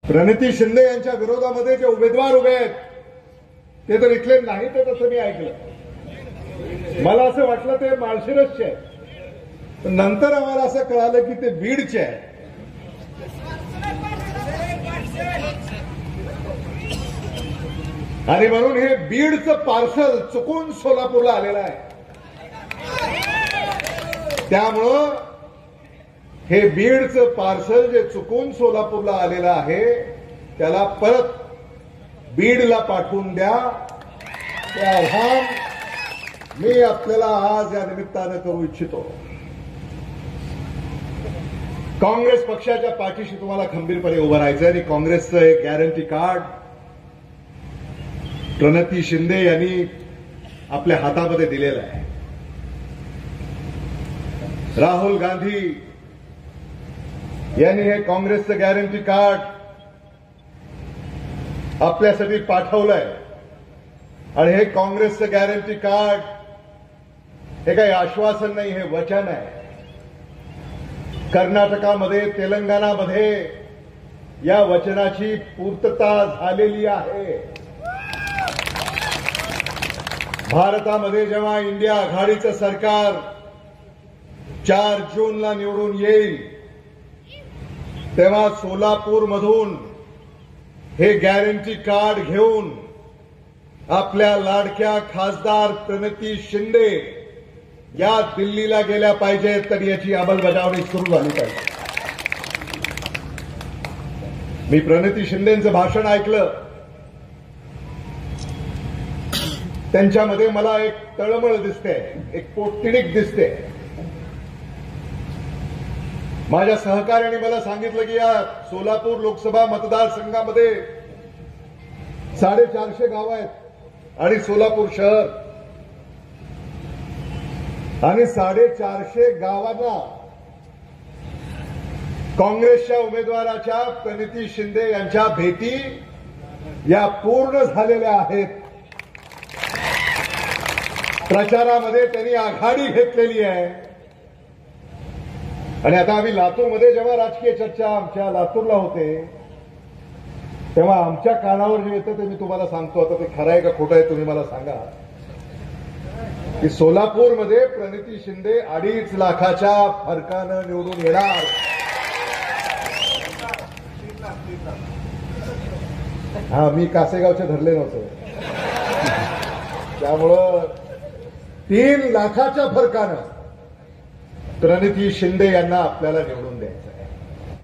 प्रणिती शिंदे यांच्या विरोधामध्ये जे उमेदवार उभे आहेत ते तर इथले नाहीत असं मी ऐकलं. मला असं वाटलं ते माळशिरसचे आहेत, पण नंतर आम्हाला असं कळालं की ते बीडचे आहे. आणि म्हणून हे बीडचं पार्सल चुकून सोलापूरला आलेलं आहे. त्यामुळं हे बीडचं पार्सल जे चुकून सोलापूरला आलेलं आहे त्याला परत बीडला पाठवून द्या. ते आव्हान मी आपल्याला आज या निमित्तानं करू इच्छितो. काँग्रेस पक्षाच्या पाठीशी तुम्हाला खंबीरपणे उभं राहायचं आणि काँग्रेसचं एक गॅरंटी कार्ड प्रणिती शिंदे यांनी आपल्या हातामध्ये दिलेलं आहे. राहुल गांधी यांनी हे काँग्रेसचं गॅरंटी कार्ड आपल्यासाठी पाठवलंय आणि हे काँग्रेसचं गॅरंटी कार्ड हे काही आश्वासन नाही, हे वचन आहे. कर्नाटकामध्ये तेलंगणामध्ये या वचनाची पूर्तता झालेली आहे. भारतामध्ये जेव्हा इंडिया आघाडीचं सरकार 4 जूनला निवडून येईल तेव्हा सोलापूरमधून हे गॅरंटी कार्ड घेऊन आपल्या लाडक्या खासदार प्रणिती शिंदे या दिल्लीला गेल्या पाहिजेत, तर याची अंमलबजावणी सुरू झाली पाहिजे. मी प्रणिती शिंदेचं भाषण ऐकलं. त्यांच्यामध्ये मला एक तळमळ दिसते, एक पोटतिणीक दिसते. माझ्या सहकार्याने मला सांगितलं की या सोलापूर लोकसभा मतदारसंघामध्ये 450 गावं आहेत आणि सोलापूर शहर, आणि 450 गावांना काँग्रेसच्या उमेदवाराच्या प्रणिती शिंदे यांच्या भेटी या पूर्ण झालेल्या आहेत. प्रचारामध्ये त्यांनी आघाडी घेतलेली आहे. आणि आता आम्ही लातूरमध्ये जेव्हा राजकीय चर्चा आमच्या लातूरला होते तेव्हा आमच्या कानावर जे येतं ते मी तुम्हाला सांगतो. आता ते खरं आहे का खोटं आहे तुम्ही मला सांगा. की सोलापूरमध्ये प्रणिती शिंदे 2.5 लाखाच्या फरकानं निवडून येणार. हा, मी कासेगावचे धरले नव्हते. त्यामुळं 3 लाखाच्या फरकानं प्रणिती शिंदे यांना आपल्याला निवडून द्यायचं.